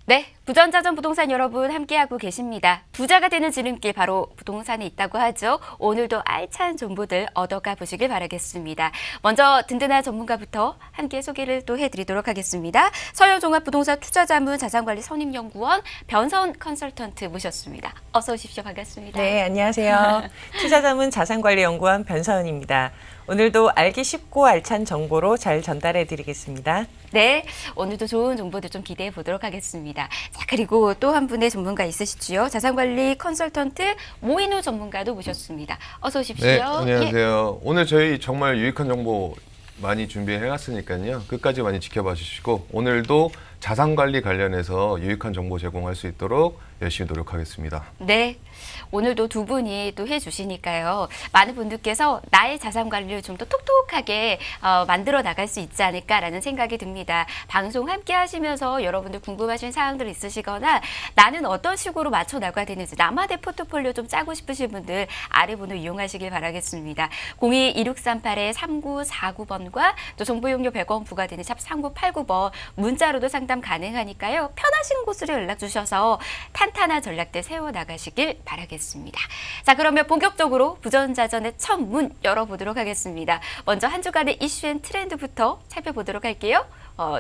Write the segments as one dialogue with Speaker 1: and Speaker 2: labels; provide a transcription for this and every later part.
Speaker 1: 네, 부전자전 부동산 여러분 함께하고 계십니다. 부자가 되는 지름길 바로 부동산에 있다고 하죠. 오늘도 알찬 정보들 얻어가 보시길 바라겠습니다. 먼저 든든한 전문가부터 함께 소개를 또 해드리도록 하겠습니다. 서현종합부동산 투자자문 자산관리 선임연구원 변선 컨설턴트 모셨습니다. 어서 오십시오. 반갑습니다.
Speaker 2: 네, 안녕하세요. 투자자문 자산관리연구원 변서은입니다. 오늘도 알기 쉽고 알찬 정보로 잘 전달해 드리겠습니다.
Speaker 1: 네, 오늘도 좋은 정보들 좀 기대해 보도록 하겠습니다. 자, 그리고 또 한 분의 전문가 있으시죠. 자산관리 컨설턴트 모인호 전문가도 모셨습니다. 어서 오십시오.
Speaker 3: 네, 안녕하세요. 오늘 저희 정말 유익한 정보 많이 준비해놨으니까요. 끝까지 많이 지켜봐 주시고 오늘도 자산관리 관련해서 유익한 정보 제공할 수 있도록 열심히 노력하겠습니다.
Speaker 1: 네, 오늘도 두 분이 또 해주시니까요. 많은 분들께서 나의 자산 관리를 좀 더 톡톡하게 만들어 나갈 수 있지 않을까라는 생각이 듭니다. 방송 함께 하시면서 여러분들 궁금하신 사항들 있으시거나 나는 어떤 식으로 맞춰 나가야 되는지 나만의 포트폴리오 좀 짜고 싶으신 분들 아래 번호 이용하시길 바라겠습니다. 02-2638-3949번과 또 정보 이용료 100원 부과되는 샵 3989번 문자로도 상담 가능하니까요. 편하신 곳으로 연락 주셔서 탄탄한 전략들 세워나가시길 바라겠습니다. 자, 그러면 본격적으로 부전자전의 첫 문 열어보도록 하겠습니다. 먼저 한 주간의 이슈 앤 트렌드부터 살펴보도록 할게요.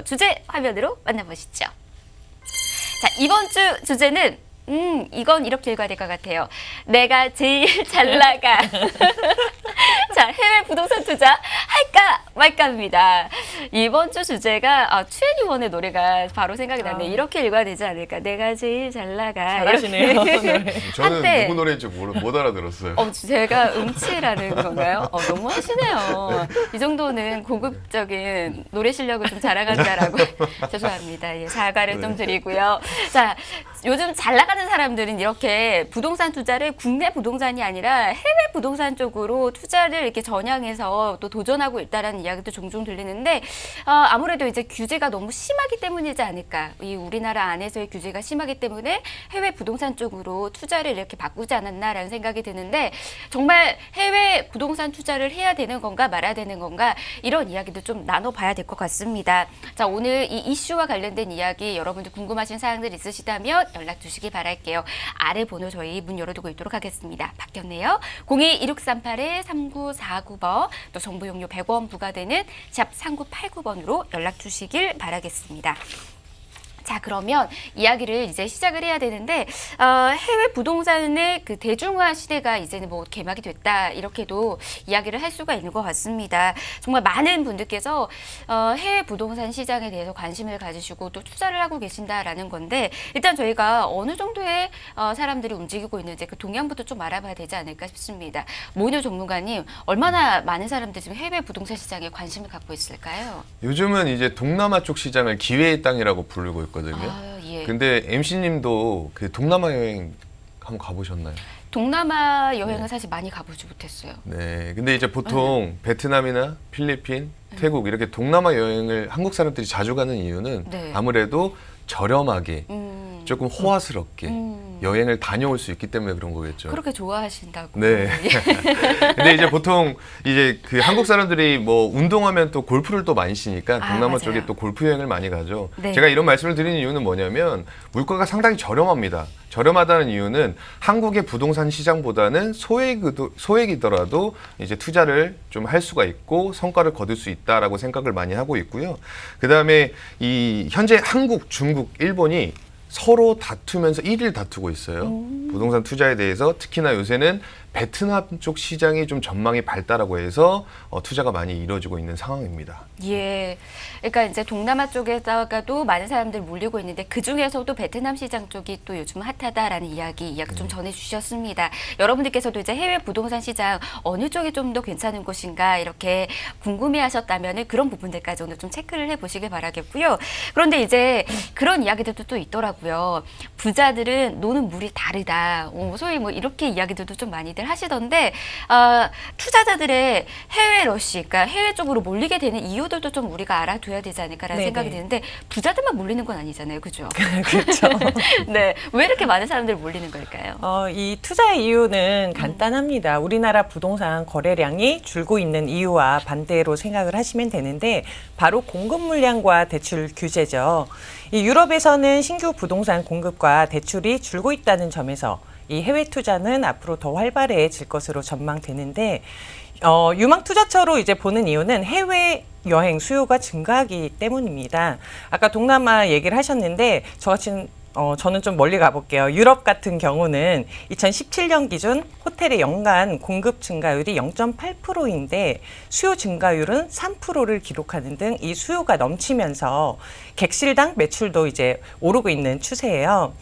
Speaker 1: 주제 화면으로 만나보시죠. 자, 이번 주 주제는 이건 이렇게 읽어야 될 것 같아요. 내가 제일 잘 나가. 자, 해외 부동산 투자 할까 말까입니다. 이번 주 주제가 2NE1의 노래가 바로 생각이 나네요. 이렇게 읽어야 되지 않을까. 내가 제일 잘 나가.
Speaker 2: 잘하시네요. 노래.
Speaker 3: 저는
Speaker 1: 한때,
Speaker 3: 누구 노래인지 못 알아들었어요.
Speaker 1: 제가 음치라는 건가요? 너무 하시네요. 이 정도는 고급적인 노래 실력을 좀 자랑한다라고. 죄송합니다. 예, 사과를 좀 드리고요. 자, 요즘 잘 나가는 사람들은 이렇게 부동산 투자를 국내 부동산이 아니라 해외 부동산 쪽으로 투자를 이렇게 전향해서 또 도전하고 있다라는 이야기도 종종 들리는데 아무래도 이제 규제가 너무 심하기 때문이지 않을까. 이 우리나라 안에서의 규제가 심하기 때문에 해외 부동산 쪽으로 투자를 이렇게 바꾸지 않았나라는 생각이 드는데 정말 해외 부동산 투자를 해야 되는 건가 말아야 되는 건가 이런 이야기도 좀 나눠봐야 될 것 같습니다. 자, 오늘 이 이슈와 관련된 이야기 여러분들 궁금하신 사항들 있으시다면 연락 주시기 바랄게요. 아래 번호 저희 문 열어두고 있도록 하겠습니다. 바뀌었네요. 02-2638-3949번 또 정보 용료 100원 부과되는 샵 3989번으로 연락 주시길 바라겠습니다. 자, 그러면 이야기를 이제 시작을 해야 되는데 해외 부동산의 그 대중화 시대가 이제는 뭐 개막이 됐다 이렇게도 이야기를 할 수가 있는 것 같습니다. 정말 많은 분들께서 해외 부동산 시장에 대해서 관심을 가지시고 또 투자를 하고 계신다라는 건데 일단 저희가 어느 정도의 사람들이 움직이고 있는지 그 동향부터 좀 알아봐야 되지 않을까 싶습니다. 모인호 전문가님, 얼마나 많은 사람들이 지금 해외 부동산 시장에 관심을 갖고 있을까요?
Speaker 3: 요즘은 이제 동남아 쪽 시장을 기회의 땅이라고 부르고 있거든요.
Speaker 1: 예.
Speaker 3: 근데 MC님도 그 동남아 여행 한번 가보셨나요?
Speaker 1: 동남아 여행은 사실 많이 가보지 못했어요.
Speaker 3: 네. 근데 이제 보통 베트남이나 필리핀, 태국 이렇게 동남아 여행을 한국 사람들이 자주 가는 이유는
Speaker 1: 네.
Speaker 3: 아무래도 저렴하게 조금 호화스럽게 여행을 다녀올 수 있기 때문에 그런 거겠죠.
Speaker 1: 그렇게 좋아하신다고.
Speaker 3: 네. 근데 이제 보통 이제 그 한국 사람들이 뭐 운동하면 또 골프를 또 많이 치니까 동남아
Speaker 1: 맞아요.
Speaker 3: 쪽에 또 골프 여행을 많이 가죠.
Speaker 1: 네.
Speaker 3: 제가 이런 말씀을 드리는 이유는 뭐냐면 물가가 상당히 저렴합니다. 저렴하다는 이유는 한국의 부동산 시장보다는 소액이더라도 이제 투자를 좀 할 수가 있고 성과를 거둘 수 있다라고 생각을 많이 하고 있고요. 그다음에 이 현재 한국, 중국, 일본이 서로 다투면서 1위를 다투고 있어요. 부동산 투자에 대해서 특히나 요새는 베트남 쪽 시장이 좀 전망이 밝다라고 해서 투자가 많이 이루어지고 있는 상황입니다.
Speaker 1: 예. 그러니까 이제 동남아 쪽에다가도 많은 사람들이 몰리고 있는데 그 중에서도 베트남 시장 쪽이 또 요즘 핫하다라는 이야기 좀 전해주셨습니다. 여러분들께서도 이제 해외 부동산 시장 어느 쪽이 좀 더 괜찮은 곳인가 이렇게 궁금해하셨다면은 그런 부분들까지 오늘 좀 체크를 해보시길 바라겠고요. 그런데 이제 그런 이야기들도 또 있더라고요. 부자들은 노는 물이 다르다. 소위 뭐 이렇게 이야기들도 좀 많이들 하시던데 투자자들의 해외 러시, 그러니까 해외 쪽으로 몰리게 되는 이유들도 좀 우리가 알아둬야 되지 않을까라는
Speaker 2: 네네.
Speaker 1: 생각이 드는데 부자들만 몰리는 건 아니잖아요, 그죠?
Speaker 2: 그렇죠.
Speaker 1: 네, 왜 이렇게 많은 사람들이 몰리는 걸까요?
Speaker 2: 이 투자의 이유는 간단합니다. 우리나라 부동산 거래량이 줄고 있는 이유와 반대로 생각을 하시면 되는데 바로 공급 물량과 대출 규제죠. 이 유럽에서는 신규 부동산 공급과 대출이 줄고 있다는 점에서 이 해외 투자는 앞으로 더 활발해질 것으로 전망되는데 유망 투자처로 이제 보는 이유는 해외 여행 수요가 증가하기 때문입니다. 아까 동남아 얘기를 하셨는데 저는 좀 멀리 가볼게요. 유럽 같은 경우는 2017년 기준 호텔의 연간 공급 증가율이 0.8%인데 수요 증가율은 3%를 기록하는 등 이 수요가 넘치면서 객실당 매출도 이제 오르고 있는 추세예요.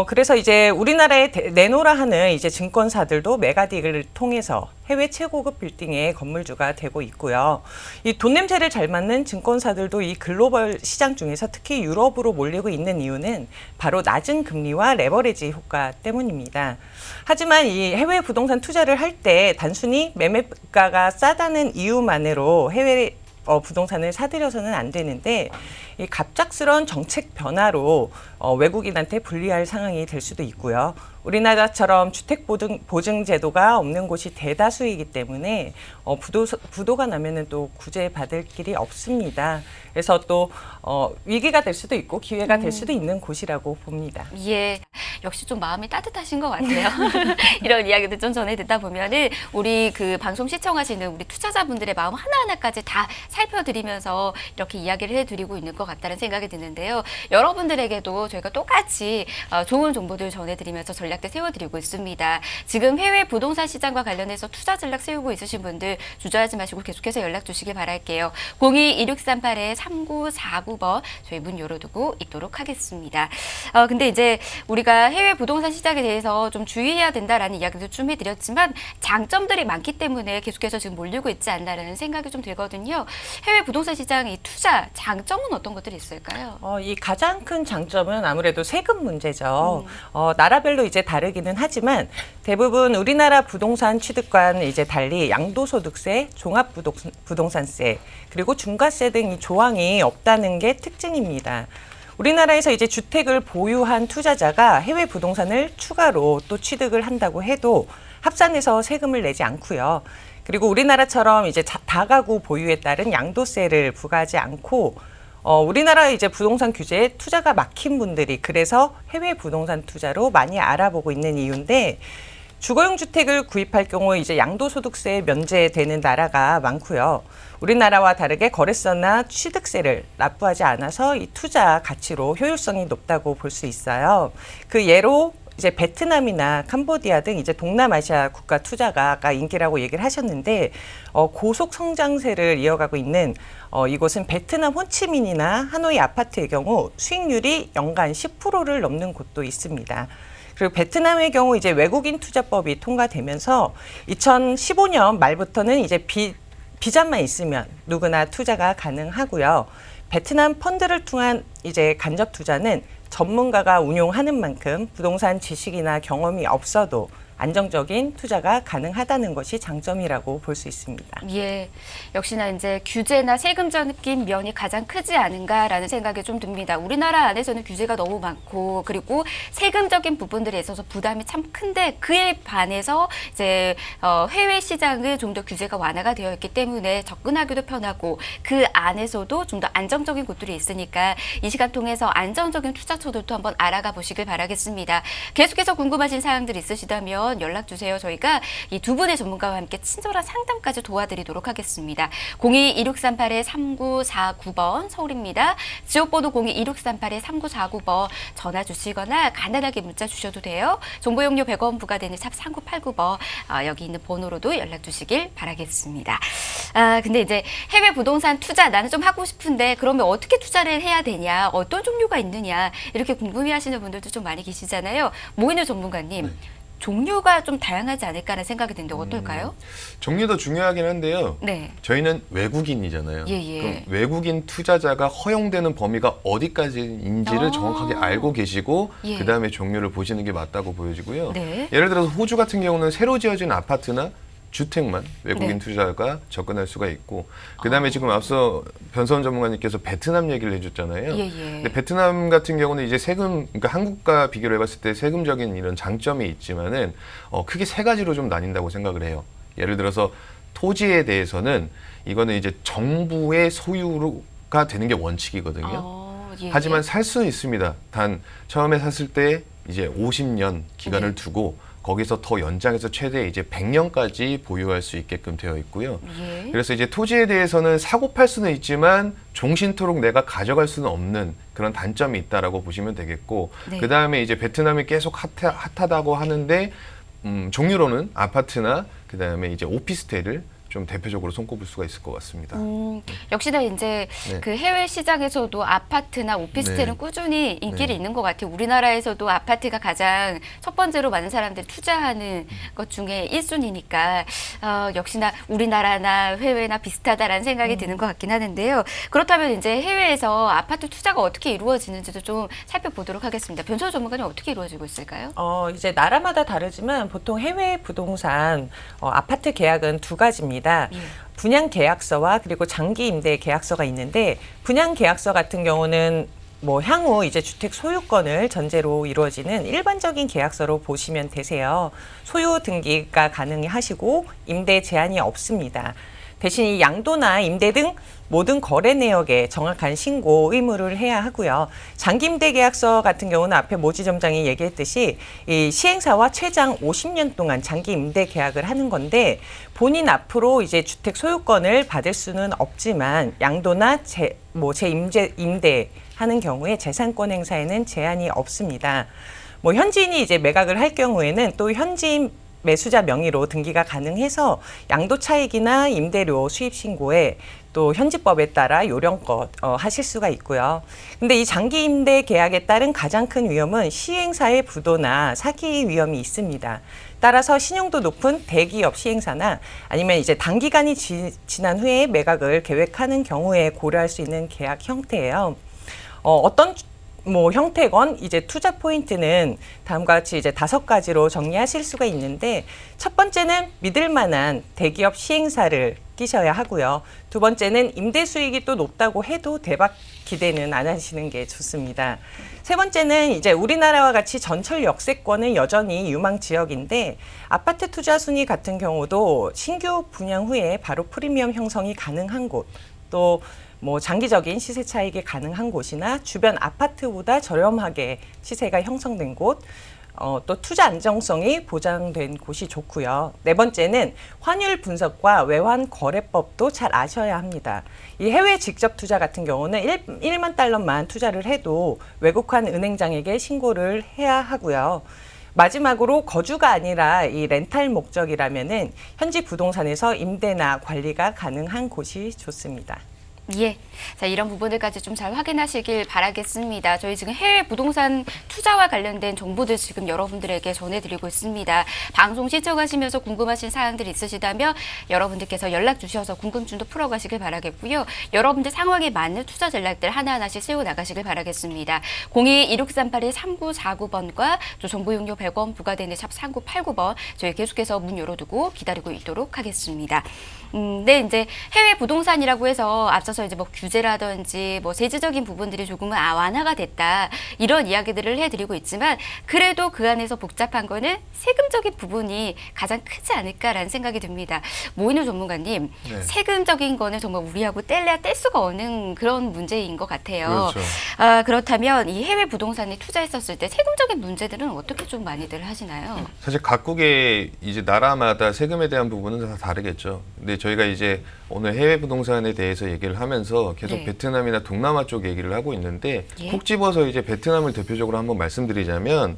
Speaker 2: 그래서 이제 우리나라에 내놓으라 하는 이제 증권사들도 메가딜을 통해서 해외 최고급 빌딩의 건물주가 되고 있고요. 이 돈 냄새를 잘 맡는 증권사들도 이 글로벌 시장 중에서 특히 유럽으로 몰리고 있는 이유는 바로 낮은 금리와 레버리지 효과 때문입니다. 하지만 이 해외 부동산 투자를 할 때 단순히 매매가가 싸다는 이유만으로 해외 부동산을 사들여서는 안 되는데 이 갑작스러운 정책 변화로 외국인한테 불리할 상황이 될 수도 있고요. 우리나라처럼 주택보증 제도가 없는 곳이 대다수이기 때문에 부도가 나면은 또 구제받을 길이 없습니다. 그래서 또 위기가 될 수도 있고 기회가 될 수도 있는 곳이라고 봅니다.
Speaker 1: 예, 역시 좀 마음이 따뜻하신 것 같아요. 이런 이야기들 좀 전해 듣다 보면은 우리 그 방송 시청하시는 우리 투자자분들의 마음 하나하나까지 다 살펴드리면서 이렇게 이야기를 해드리고 있는 것 같다는 생각이 드는데요. 여러분들에게도 저희가 똑같이 좋은 정보들 전해드리면서 전략들 세워드리고 있습니다. 지금 해외 부동산 시장과 관련해서 투자 전략 세우고 있으신 분들 주저하지 마시고 계속해서 연락 주시길 바랄게요. 02-2638-3949번 저희 문 열어두고 있도록 하겠습니다. 근데 이제 우리가 해외 부동산 시장에 대해서 좀 주의해야 된다라는 이야기도 좀 해드렸지만 장점들이 많기 때문에 계속해서 지금 몰리고 있지 않나라는 생각이 좀 들거든요. 해외 부동산 시장의 투자 장점은 어떤 것들이 있을까요?
Speaker 2: 이 가장 큰 장점은 아무래도 세금 문제죠. 나라별로 이제 다르기는 하지만 대부분 우리나라 부동산 취득과는 이제 달리 양도소득세, 종합부동산세, 그리고 중과세 등 이 조항이 없다는 게 특징입니다. 우리나라에서 이제 주택을 보유한 투자자가 해외 부동산을 추가로 또 취득을 한다고 해도 합산해서 세금을 내지 않고요. 그리고 우리나라처럼 이제 다가구 보유에 따른 양도세를 부과하지 않고 우리나라 이제 부동산 규제에 투자가 막힌 분들이 그래서 해외 부동산 투자로 많이 알아보고 있는 이유인데 주거용 주택을 구입할 경우 이제 양도소득세에 면제되는 나라가 많고요. 우리나라와 다르게 거래세나 취득세를 납부하지 않아서 이 투자 가치로 효율성이 높다고 볼 수 있어요. 그 예로 이제 베트남이나 캄보디아 등 이제 동남아시아 국가 투자가 아까 인기라고 얘기를 하셨는데 고속 성장세를 이어가고 있는 이곳은 베트남 호치민이나 하노이 아파트의 경우 수익률이 연간 10%를 넘는 곳도 있습니다. 그리고 베트남의 경우 이제 외국인 투자법이 통과되면서 2015년 말부터는 이제 비자만 있으면 누구나 투자가 가능하고요. 베트남 펀드를 통한 이제 간접 투자는 전문가가 운용하는 만큼 부동산 지식이나 경험이 없어도 안정적인 투자가 가능하다는 것이 장점이라고 볼 수 있습니다.
Speaker 1: 예, 역시나 이제 규제나 세금적인 면이 가장 크지 않은가라는 생각이 좀 듭니다. 우리나라 안에서는 규제가 너무 많고 그리고 세금적인 부분들에 있어서 부담이 참 큰데 그에 반해서 이제 해외 시장은 좀 더 규제가 완화가 되어 있기 때문에 접근하기도 편하고 그 안에서도 좀 더 안정적인 곳들이 있으니까 이 시간 통해서 안정적인 투자처들도 한번 알아가 보시길 바라겠습니다. 계속해서 궁금하신 사항들 있으시다면 연락 주세요. 저희가 이 두 분의 전문가와 함께 친절한 상담까지 도와드리도록 하겠습니다. 02-2638-3949번 서울입니다. 지역번호 02-2638-3949번 전화 주시거나 간단하게 문자 주셔도 돼요. 정보 용료 100원 부과되는 샵 3989번 여기 있는 번호로도 연락 주시길 바라겠습니다. 근데 이제 해외 부동산 투자 나는 좀 하고 싶은데 그러면 어떻게 투자를 해야 되냐, 어떤 종류가 있느냐 이렇게 궁금해하시는 분들도 좀 많이 계시잖아요. 모인호 전문가님. 네. 종류가 좀 다양하지 않을까 하는 생각이 드는데 어떨까요?
Speaker 3: 종류도 중요하긴 한데요.
Speaker 1: 네.
Speaker 3: 저희는 외국인이잖아요.
Speaker 1: 예.
Speaker 3: 그럼 외국인 투자자가 허용되는 범위가 어디까지인지를 정확하게 알고 계시고
Speaker 1: 예.
Speaker 3: 그다음에 종류를 보시는 게 맞다고 보여지고요.
Speaker 1: 네.
Speaker 3: 예를 들어서 호주 같은 경우는 새로 지어진 아파트나 주택만 외국인
Speaker 1: 네.
Speaker 3: 투자가 접근할 수가 있고 그다음에 지금 앞서 변선 전문가님께서 베트남 얘기를 해줬잖아요.
Speaker 1: 예.
Speaker 3: 근데 베트남 같은 경우는 이제 세금, 그러니까 한국과 비교를 해봤을 때 세금적인 이런 장점이 있지만은 크게 세 가지로 좀 나뉜다고 생각을 해요. 예를 들어서 토지에 대해서는 이거는 이제 정부의 소유가 되는 게 원칙이거든요.
Speaker 1: 예.
Speaker 3: 하지만 살 수는 있습니다. 단 처음에 샀을 때 이제 50년 기간을 두고 거기서 더 연장해서 최대 이제 100년까지 보유할 수 있게끔 되어 있고요.
Speaker 1: 예.
Speaker 3: 그래서 이제 토지에 대해서는 사고 팔 수는 있지만 종신토록 내가 가져갈 수는 없는 그런 단점이 있다라고 보시면 되겠고,
Speaker 1: 네.
Speaker 3: 그 다음에 이제 베트남이 계속 핫하다고 하는데 종류로는 아파트나 그 다음에 이제 오피스텔을 좀 대표적으로 손꼽을 수가 있을 것 같습니다.
Speaker 1: 역시나 이제
Speaker 3: 네.
Speaker 1: 그 해외 시장에서도 아파트나 오피스텔은
Speaker 3: 네.
Speaker 1: 꾸준히 인기를
Speaker 3: 네.
Speaker 1: 있는 것 같아요. 우리나라에서도 아파트가 가장 첫 번째로 많은 사람들이 투자하는 것 중에 1순위니까 역시나 우리나라나 해외나 비슷하다라는 생각이 드는 것 같긴 하는데요. 그렇다면 이제 해외에서 아파트 투자가 어떻게 이루어지는지도 좀 살펴보도록 하겠습니다. 변철 전문가님 어떻게 이루어지고 있을까요?
Speaker 2: 이제 나라마다 다르지만 보통 해외 부동산 아파트 계약은 두 가지입니다. 분양 계약서와 그리고 장기 임대 계약서가 있는데, 분양 계약서 같은 경우는 뭐 향후 이제 주택 소유권을 전제로 이루어지는 일반적인 계약서로 보시면 되세요. 소유 등기가 가능하시고 임대 제한이 없습니다. 대신 이 양도나 임대 등 모든 거래 내역에 정확한 신고 의무를 해야 하고요. 장기 임대 계약서 같은 경우는 앞에 모지점장이 얘기했듯이 이 시행사와 최장 50년 동안 장기 임대 계약을 하는 건데, 본인 앞으로 이제 주택 소유권을 받을 수는 없지만 양도나 임대 하는 경우에 재산권 행사에는 제한이 없습니다. 뭐 현지인이 이제 매각을 할 경우에는 또 현지인 매수자 명의로 등기가 가능해서 양도 차익이나 임대료 수입 신고에 또 현지법에 따라 요령껏 하실 수가 있고요. 근데 이 장기 임대 계약에 따른 가장 큰 위험은 시행사의 부도나 사기 위험이 있습니다. 따라서 신용도 높은 대기업 시행사나 아니면 이제 단기간이 지난 후에 매각을 계획하는 경우에 고려할 수 있는 계약 형태예요. 어떤 형태건 이제 투자 포인트는 다음과 같이 이제 5가지로 정리하실 수가 있는데, 첫 번째는 믿을 만한 대기업 시행사를 끼셔야 하고요. 두 번째는 임대 수익이 또 높다고 해도 대박 기대는 안 하시는 게 좋습니다. 세 번째는 이제 우리나라와 같이 전철 역세권은 여전히 유망 지역인데, 아파트 투자 순위 같은 경우도 신규 분양 후에 바로 프리미엄 형성이 가능한 곳, 또 장기적인 시세 차익이 가능한 곳이나 주변 아파트보다 저렴하게 시세가 형성된 곳, 또 투자 안정성이 보장된 곳이 좋고요. 네 번째는 환율 분석과 외환 거래법도 잘 아셔야 합니다. 이 해외 직접 투자 같은 경우는 1만 달러만 투자를 해도 외국환 은행장에게 신고를 해야 하고요. 마지막으로 거주가 아니라 이 렌탈 목적이라면은 현지 부동산에서 임대나 관리가 가능한 곳이 좋습니다.
Speaker 1: 예. 자, 이런 부분들까지 좀 잘 확인하시길 바라겠습니다. 저희 지금 해외 부동산 투자와 관련된 정보들 지금 여러분들에게 전해드리고 있습니다. 방송 시청하시면서 궁금하신 사항들이 있으시다면 여러분들께서 연락 주셔서 궁금증도 풀어가시길 바라겠고요. 여러분들 상황에 맞는 투자 전략들 하나하나씩 세워나가시길 바라겠습니다. 02-2638-3949번과 또 정보 용료 100원 부과되는 샵 3989번 저희 계속해서 문 열어두고 기다리고 있도록 하겠습니다. 네, 이제 해외 부동산이라고 해서 앞서서 이제 규제라든지 제재적인 부분들이 조금은 완화가 됐다, 이런 이야기들을 해드리고 있지만, 그래도 그 안에서 복잡한 거는 세금적인 부분이 가장 크지 않을까라는 생각이 듭니다. 모인호 전문가님,
Speaker 3: 네.
Speaker 1: 세금적인 거는 정말 우리하고 뗄래야 뗄 수가 없는 그런 문제인 것 같아요.
Speaker 3: 그렇죠.
Speaker 1: 그렇다면 이 해외 부동산에 투자했었을 때 세금적인 문제들은 어떻게 좀 많이들 하시나요?
Speaker 3: 사실 각국의 이제 나라마다 세금에 대한 부분은 다 다르겠죠. 근데 저희가 이제 오늘 해외 부동산에 대해서 얘기를 하면서 계속
Speaker 1: 네.
Speaker 3: 베트남이나 동남아 쪽 얘기를 하고 있는데,
Speaker 1: 예.
Speaker 3: 콕 집어서 이제 베트남을 대표적으로 한번 말씀드리자면,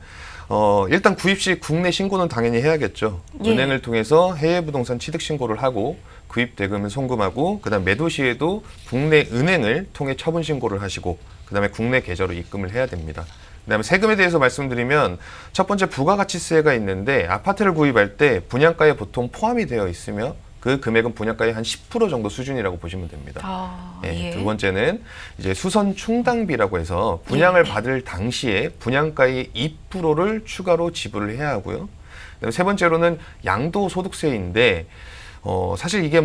Speaker 3: 일단 구입 시 국내 신고는 당연히 해야겠죠.
Speaker 1: 예.
Speaker 3: 은행을 통해서 해외 부동산 취득 신고를 하고 구입 대금을 송금하고, 그다음 매도 시에도 국내 은행을 통해 처분 신고를 하시고, 그다음에 국내 계좌로 입금을 해야 됩니다. 그다음에 세금에 대해서 말씀드리면, 첫 번째 부가가치세가 있는데, 아파트를 구입할 때 분양가에 보통 포함이 되어 있으며 그 금액은 분양가의 한 10% 정도 수준이라고 보시면 됩니다.
Speaker 1: 예.
Speaker 3: 두 번째는 이제 수선 충당비라고 해서 분양을
Speaker 1: 예.
Speaker 3: 받을 당시에 분양가의 2%를 추가로 지불을 해야 하고요. 그다음에 세 번째로는 양도소득세인데, 사실 이게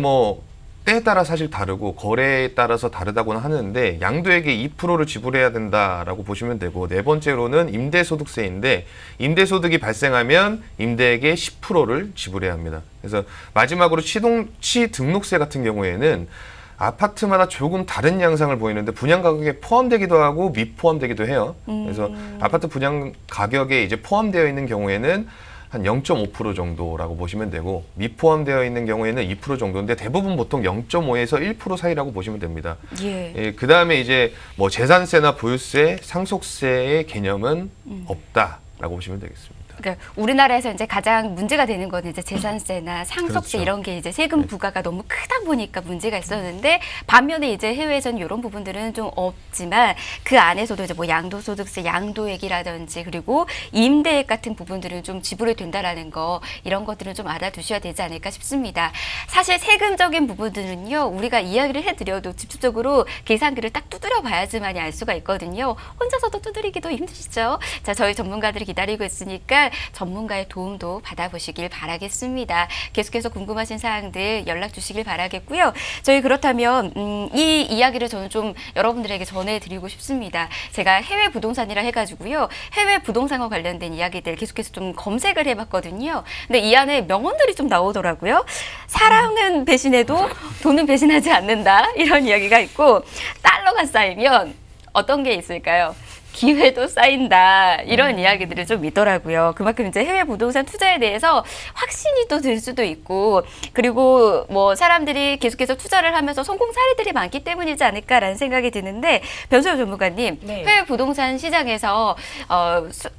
Speaker 3: 때에 따라 사실 다르고 거래에 따라서 다르다고는 하는데, 양도액의 2%를 지불해야 된다라고 보시면 되고, 네 번째로는 임대소득세인데, 임대소득이 발생하면 임대액의 10%를 지불해야 합니다. 그래서 마지막으로 취등록세 같은 경우에는 아파트마다 조금 다른 양상을 보이는데 분양 가격에 포함되기도 하고 미포함되기도 해요. 그래서 아파트 분양 가격에 이제 포함되어 있는 경우에는 한 0.5% 정도라고 보시면 되고 미포함되어 있는 경우에는 2% 정도인데 대부분 보통 0.5에서 1% 사이라고 보시면 됩니다.
Speaker 1: 예.
Speaker 3: 그 다음에 이제 뭐 재산세나 보유세, 상속세의 개념은 없다라고 보시면 되겠습니다.
Speaker 1: 그러니까 우리나라에서 이제 가장 문제가 되는 거는 이제 재산세나 상속세
Speaker 3: 그렇죠.
Speaker 1: 이런 게 이제 세금 부과가 너무 크다 보니까 문제가 있었는데 반면에 이제 해외에서는 이런 부분들은 좀 없지만 그 안에서도 이제 뭐 양도소득세, 양도액이라든지 그리고 임대액 같은 부분들은 좀 지불이 된다라는 거 이런 것들은 좀 알아두셔야 되지 않을까 싶습니다. 사실 세금적인 부분들은요 우리가 이야기를 해드려도 직접적으로 계산기를 딱 두드려 봐야지만이 알 수가 있거든요. 혼자서도 두드리기도 힘드시죠. 자, 저희 전문가들이 기다리고 있으니까 전문가의 도움도 받아보시길 바라겠습니다. 계속해서 궁금하신 사항들 연락 주시길 바라겠고요. 저희 그렇다면 이 이야기를 저는 좀 여러분들에게 전해드리고 싶습니다. 제가 해외 부동산이라 해가지고요. 해외 부동산과 관련된 이야기들 계속해서 좀 검색을 해봤거든요. 근데 이 안에 명언들이 좀 나오더라고요. 사랑은 배신해도 돈은 배신하지 않는다. 이런 이야기가 있고 달러가 쌓이면 어떤 게 있을까요? 기회도 쌓인다 이런 이야기들을 좀 있더라고요. 그만큼 이제 해외 부동산 투자에 대해서 확신이 또 들 수도 있고 그리고 뭐 사람들이 계속해서 투자를 하면서 성공 사례들이 많기 때문이지 않을까라는 생각이 드는데 변소영 전문가님
Speaker 2: 네.
Speaker 1: 해외 부동산 시장에서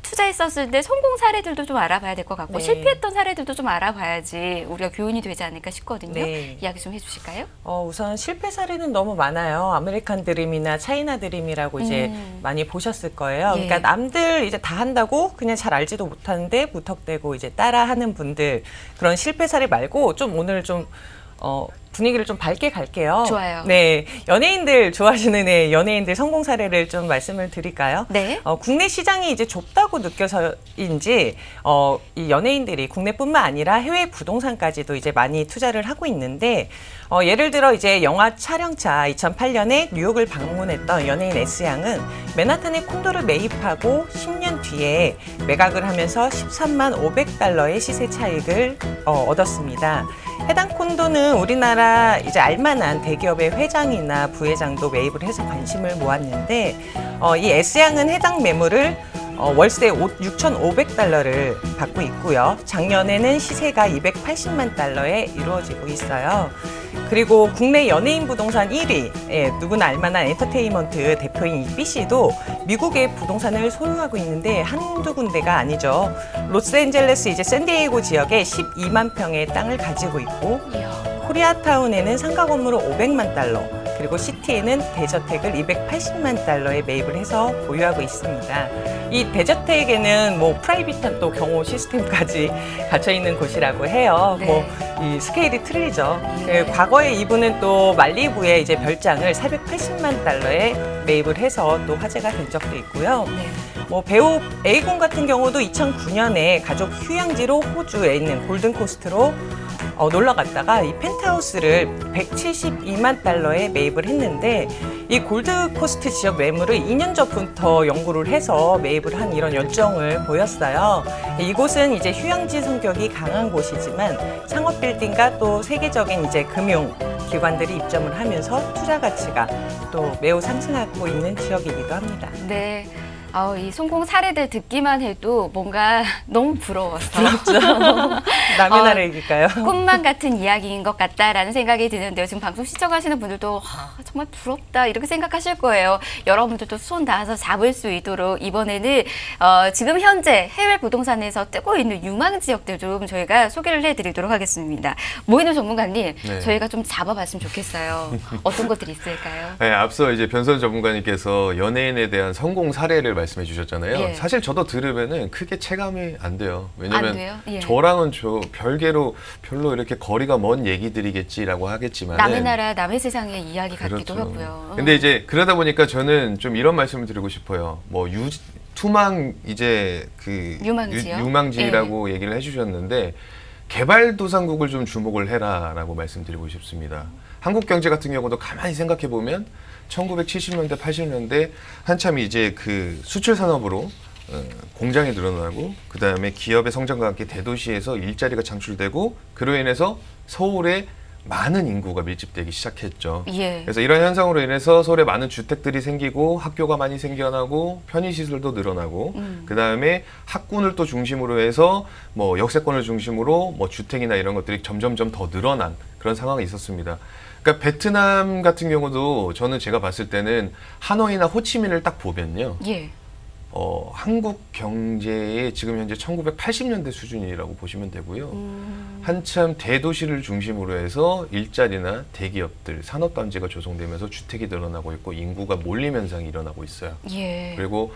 Speaker 1: 투자했었을 때 성공 사례들도 좀 알아봐야 될 것 같고
Speaker 2: 네.
Speaker 1: 실패했던 사례들도 좀 알아봐야지 우리가 교훈이 되지 않을까 싶거든요.
Speaker 2: 네.
Speaker 1: 이야기 좀 해주실까요?
Speaker 2: 우선 실패 사례는 너무 많아요. 아메리칸 드림이나 차이나 드림이라고 이제 많이 보셨을 거예요.
Speaker 1: 예.
Speaker 2: 그러니까 남들 이제 다 한다고 그냥 잘 알지도 못하는데 무턱대고 이제 따라하는 분들 그런 실패 사례 말고 좀 오늘 좀 분위기를 좀 밝게 갈게요.
Speaker 1: 좋아요.
Speaker 2: 네, 연예인들 좋아하시는 연예인들 성공 사례를 좀 말씀을 드릴까요?
Speaker 1: 네.
Speaker 2: 국내 시장이 이제 좁다고 느껴서인지 이 연예인들이 국내뿐만 아니라 해외 부동산까지도 이제 많이 투자를 하고 있는데 예를 들어 이제 영화 촬영차 2008년에 뉴욕을 방문했던 연예인 S양은 맨하탄에 콘도를 매입하고 10년 뒤에 매각을 하면서 13만 500달러의 시세 차익을 얻었습니다. 해당 콘도는 우리나라 이제 알만한 대기업의 회장이나 부회장도 매입을 해서 관심을 모았는데 이 S양은 해당 매물을 월세 6,500달러를 받고 있고요. 작년에는 시세가 280만 달러에 이루어지고 있어요. 그리고 국내 연예인 부동산 1위, 누구나 알만한 엔터테인먼트 대표인 이 B씨도 미국의 부동산을 소유하고 있는데 한두 군데가 아니죠. 로스앤젤레스 이제 샌디에이고 지역에 12만 평의 땅을 가지고 있고 코리아타운에는 상가 건물을 500만 달러, 그리고 시티에는 대저택을 280만 달러에 매입을 해서 보유하고 있습니다. 이 대저택에는 뭐 프라이빗한 또 경호 시스템까지 갖춰 있는 곳이라고 해요.
Speaker 1: 네.
Speaker 2: 뭐 이 스케일이 틀리죠. 과거에 이분은 또 말리부에 이제 별장을 480만 달러에 매입을 해서 또 화제가 된 적도 있고요.
Speaker 1: 네.
Speaker 2: 뭐 배우 에이곤 같은 경우도 2009년에 가족 휴양지로 호주에 있는 골든코스트로 놀러 갔다가 이 펜트하우스를 172만 달러에 매입을 했는데 이 골드코스트 지역 매물을 2년 전부터 연구를 해서 매입을 한 이런 열정을 보였어요. 이곳은 이제 휴양지 성격이 강한 곳이지만 상업 빌딩과 또 세계적인 이제 금융 기관들이 입점을 하면서 투자 가치가 또 매우 상승하고 있는 지역이기도 합니다.
Speaker 1: 네. 이 성공 사례들 듣기만 해도 뭔가 너무 부러워서
Speaker 2: 남의 나라 얘기일까요?
Speaker 1: 꿈만 같은 이야기인 것 같다라는 생각이 드는데요. 지금 방송 시청하시는 분들도 정말 부럽다 이렇게 생각하실 거예요. 여러분들도 손 닿아서 잡을 수 있도록 이번에는 지금 현재 해외 부동산에서 뜨고 있는 유망 지역들 좀 저희가 소개를 해드리도록 하겠습니다. 모이는 전문가님,
Speaker 3: 네.
Speaker 1: 저희가 좀 잡아봤으면 좋겠어요. 어떤 것들이 있을까요?
Speaker 3: 네, 앞서 이제 변선 전문가님께서 연예인에 대한 성공 사례를 말씀해 주셨잖아요.
Speaker 1: 예.
Speaker 3: 사실 저도 들으면은 크게 체감이 안 돼요.
Speaker 1: 안
Speaker 3: 왜냐면
Speaker 1: 돼요? 예.
Speaker 3: 저랑은 별개로 별로 이렇게 거리가 먼 얘기들이겠지라고 하겠지만
Speaker 1: 남의 나라, 남의 세상의 이야기 같기도 하고요.
Speaker 3: 근데 이제 그러다 보니까 저는 좀 이런 말씀을 드리고 싶어요. 뭐 투망 이제 그
Speaker 1: 유망지요?
Speaker 3: 유망지라고 얘기를 해주셨는데 개발도상국을 좀 주목을 해라라고 말씀드리고 싶습니다. 한국 경제 같은 경우도 가만히 생각해 보면 1970년대, 80년대 한참 이제 그 수출 산업으로 공장이 늘어나고 그 다음에 기업의 성장과 함께 대도시에서 일자리가 창출되고 그로 인해서 서울에 많은 인구가 밀집되기 시작했죠.
Speaker 1: 예.
Speaker 3: 그래서 이런 현상으로 인해서 서울에 많은 주택들이 생기고 학교가 많이 생겨나고 편의시설도 늘어나고 그 다음에 학군을 또 중심으로 해서 뭐 역세권을 중심으로 뭐 주택이나 이런 것들이 점점점 더 늘어난 그런 상황이 있었습니다. 그러니까 베트남 같은 경우도 저는 제가 봤을 때는 하노이나 호치민을 딱 보면요.
Speaker 1: 예.
Speaker 3: 한국 경제의 지금 현재 1980년대 수준이라고 보시면 되고요. 한참 대도시를 중심으로 해서 일자리나 대기업들, 산업단지가 조성되면서 주택이 늘어나고 있고 인구가 몰림 현상이 일어나고 있어요.
Speaker 1: 예.
Speaker 3: 그리고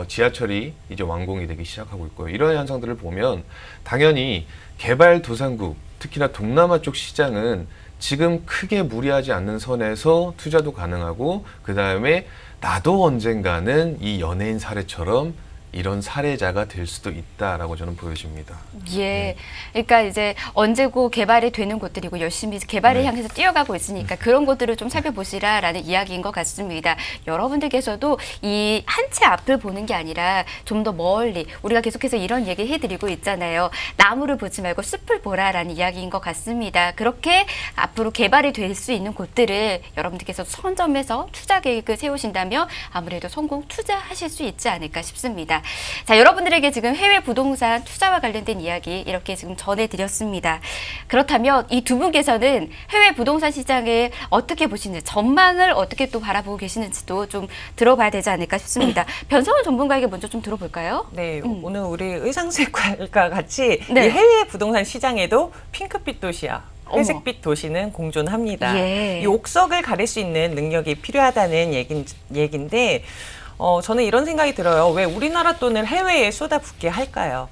Speaker 3: 지하철이 이제 완공이 되기 시작하고 있고요. 이런 현상들을 보면 당연히 개발도상국, 특히나 동남아 쪽 시장은 지금 크게 무리하지 않는 선에서 투자도 가능하고 그 다음에 나도 언젠가는 이 연예인 사례처럼 이런 사례자가 될 수도 있다라고 저는 보여집니다.
Speaker 1: 예. 그러니까 이제 언제고 개발이 되는 곳들이고 열심히 개발을 향해서 뛰어가고 있으니까 그런 것들을 좀 살펴보시라라는 이야기인 것 같습니다. 여러분들께서도 이 한 채 앞을 보는 게 아니라 좀 더 멀리 우리가 계속해서 이런 얘기 해드리고 있잖아요. 나무를 보지 말고 숲을 보라라는 이야기인 것 같습니다. 그렇게 앞으로 개발이 될 수 있는 곳들을 여러분들께서 선점해서 투자 계획을 세우신다면 아무래도 성공 투자하실 수 있지 않을까 싶습니다. 자, 여러분들에게 지금 해외 부동산 투자와 관련된 이야기 이렇게 지금 전해드렸습니다. 그렇다면 이 두 분께서는 해외 부동산 시장을 어떻게 보시는지, 전망을 어떻게 또 바라보고 계시는지도 좀 들어봐야 되지 않을까 싶습니다. 변성훈 전문가에게 먼저 좀 들어볼까요?
Speaker 2: 네, 오늘 우리 의상색깔과 같이
Speaker 1: 네.
Speaker 2: 이 해외 부동산 시장에도 핑크빛 도시야.
Speaker 1: 어머.
Speaker 2: 회색빛 도시는 공존합니다.
Speaker 1: 예.
Speaker 2: 이 옥석을 가릴 수 있는 능력이 필요하다는 얘긴데 저는 이런 생각이 들어요. 왜 우리나라 돈을 해외에 쏟아붓게 할까요?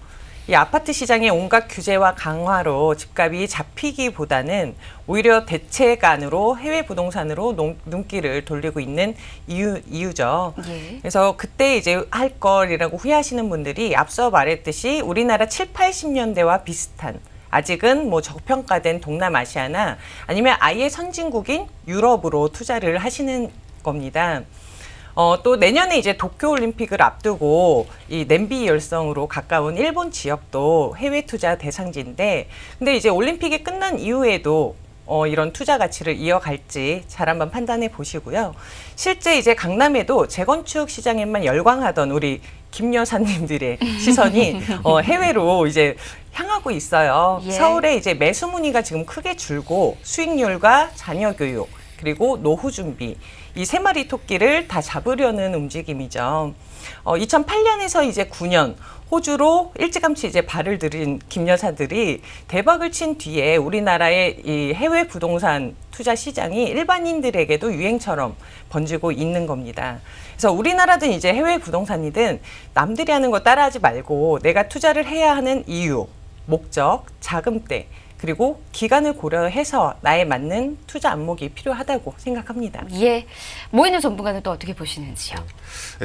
Speaker 2: 이 아파트 시장의 온갖 규제와 강화로 집값이 잡히기보다는 오히려 대체간으로 해외 부동산으로 눈길을 돌리고 있는 이유죠.
Speaker 1: 예.
Speaker 2: 그래서 그때 이제 할 거리라고 후회하시는 분들이 앞서 말했듯이 우리나라 7, 80년대와 비슷한 아직은 뭐 저평가된 동남아시아나 아니면 아예 선진국인 유럽으로 투자를 하시는 겁니다. 또 내년에 이제 도쿄올림픽을 앞두고 이 냄비 열성으로 가까운 일본 지역도 해외 투자 대상지인데, 근데 이제 올림픽이 끝난 이후에도 이런 투자 가치를 이어갈지 잘 한번 판단해 보시고요. 실제 이제 강남에도 재건축 시장에만 열광하던 우리 김 여사님들의 시선이 해외로 이제 향하고 있어요.
Speaker 1: 예.
Speaker 2: 서울에 이제 매수 문의가 지금 크게 줄고 수익률과 자녀 교육 그리고 노후 준비 이 세 마리 토끼를 다 잡으려는 움직임이죠. 2008년에서 이제 9년 호주로 일찌감치 이제 발을 들인 김 여사들이 대박을 친 뒤에 우리나라의 이 해외 부동산 투자 시장이 일반인들에게도 유행처럼 번지고 있는 겁니다. 그래서 우리나라든 이제 해외 부동산이든 남들이 하는 거 따라하지 말고 내가 투자를 해야 하는 이유, 목적, 자금대 그리고 기간을 고려해서 나에 맞는 투자 안목이 필요하다고 생각합니다.
Speaker 1: 예. 모이는 전문가는 또 어떻게 보시는지요?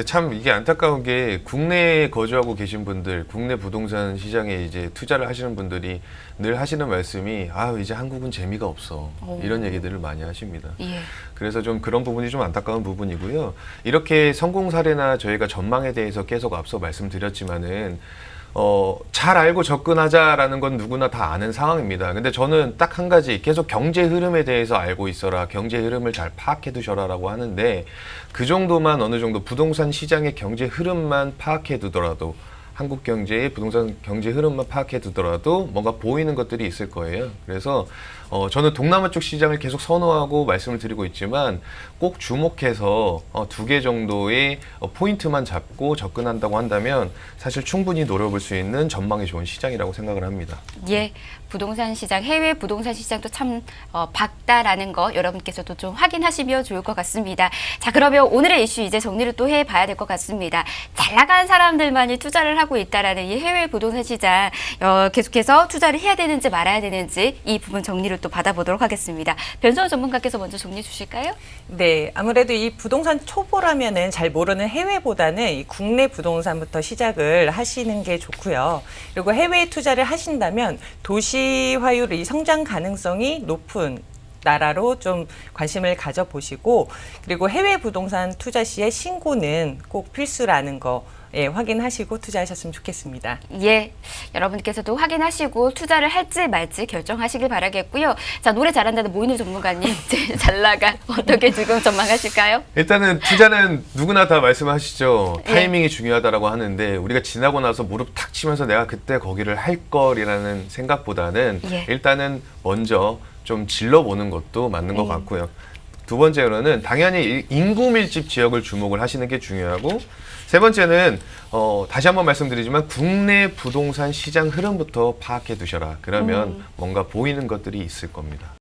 Speaker 3: 참 이게 안타까운 게 국내에 거주하고 계신 분들, 국내 부동산 시장에 이제 투자를 하시는 분들이 늘 하시는 말씀이 이제 한국은 재미가 없어. 이런 얘기들을 많이 하십니다.
Speaker 1: 예.
Speaker 3: 그래서 좀 그런 부분이 좀 안타까운 부분이고요. 이렇게 성공 사례나 저희가 전망에 대해서 계속 앞서 말씀드렸지만은 잘 알고 접근하자라는 건 누구나 다 아는 상황입니다. 근데 저는 딱 한 가지 계속 경제 흐름에 대해서 알고 있어라. 경제 흐름을 잘 파악해 두셔라라고 하는데 그 정도만 어느 정도 부동산 시장의 경제 흐름만 파악해 두더라도 한국 경제의 부동산 경제 흐름만 파악해 두더라도 뭔가 보이는 것들이 있을 거예요. 그래서 저는 동남아 쪽 시장을 계속 선호하고 말씀을 드리고 있지만 꼭 주목해서 2개 정도의 포인트만 잡고 접근한다고 한다면 사실 충분히 노려볼 수 있는 전망이 좋은 시장이라고 생각을 합니다.
Speaker 1: 예, 부동산 시장, 해외 부동산 시장도 참 밝다라는 거 여러분께서도 좀 확인하시면 좋을 것 같습니다. 자, 그러면 오늘의 이슈 이제 정리를 또 해봐야 될 것 같습니다. 잘 나가는 사람들만이 투자를 하고 있다라는 이 해외 부동산 시장 계속해서 투자를 해야 되는지 말아야 되는지 이 부분 정리를 또 받아보도록 하겠습니다. 변성훈 전문가께서 먼저 정리해 주실까요?
Speaker 2: 네, 아무래도 이 부동산 초보라면은 잘 모르는 해외보다는 이 국내 부동산부터 시작을 하시는 게 좋고요. 그리고 해외 투자를 하신다면 도시화율 이 성장 가능성이 높은 나라로 좀 관심을 가져보시고, 그리고 해외 부동산 투자 시에 신고는 꼭 필수라는 거 예, 확인하시고 투자하셨으면 좋겠습니다.
Speaker 1: 예, 여러분께서도 확인하시고 투자를 할지 말지 결정하시길 바라겠고요. 자, 노래 잘한다는 모인우 전문가님, 이제 잘 나가 어떻게 지금 전망하실까요?
Speaker 3: 일단은 투자는 누구나 다 말씀하시죠.
Speaker 1: 예.
Speaker 3: 타이밍이 중요하다라고 하는데 우리가 지나고 나서 무릎 탁 치면서 내가 그때 거기를 할 걸이라는 생각보다는
Speaker 1: 예.
Speaker 3: 일단은 먼저 좀 질러보는 것도 맞는 것 같고요. 두 번째로는 당연히 인구 밀집 지역을 주목을 하시는 게 중요하고 세 번째는 다시 한번 말씀드리지만 국내 부동산 시장 흐름부터 파악해 두셔라. 그러면 뭔가 보이는 것들이 있을 겁니다.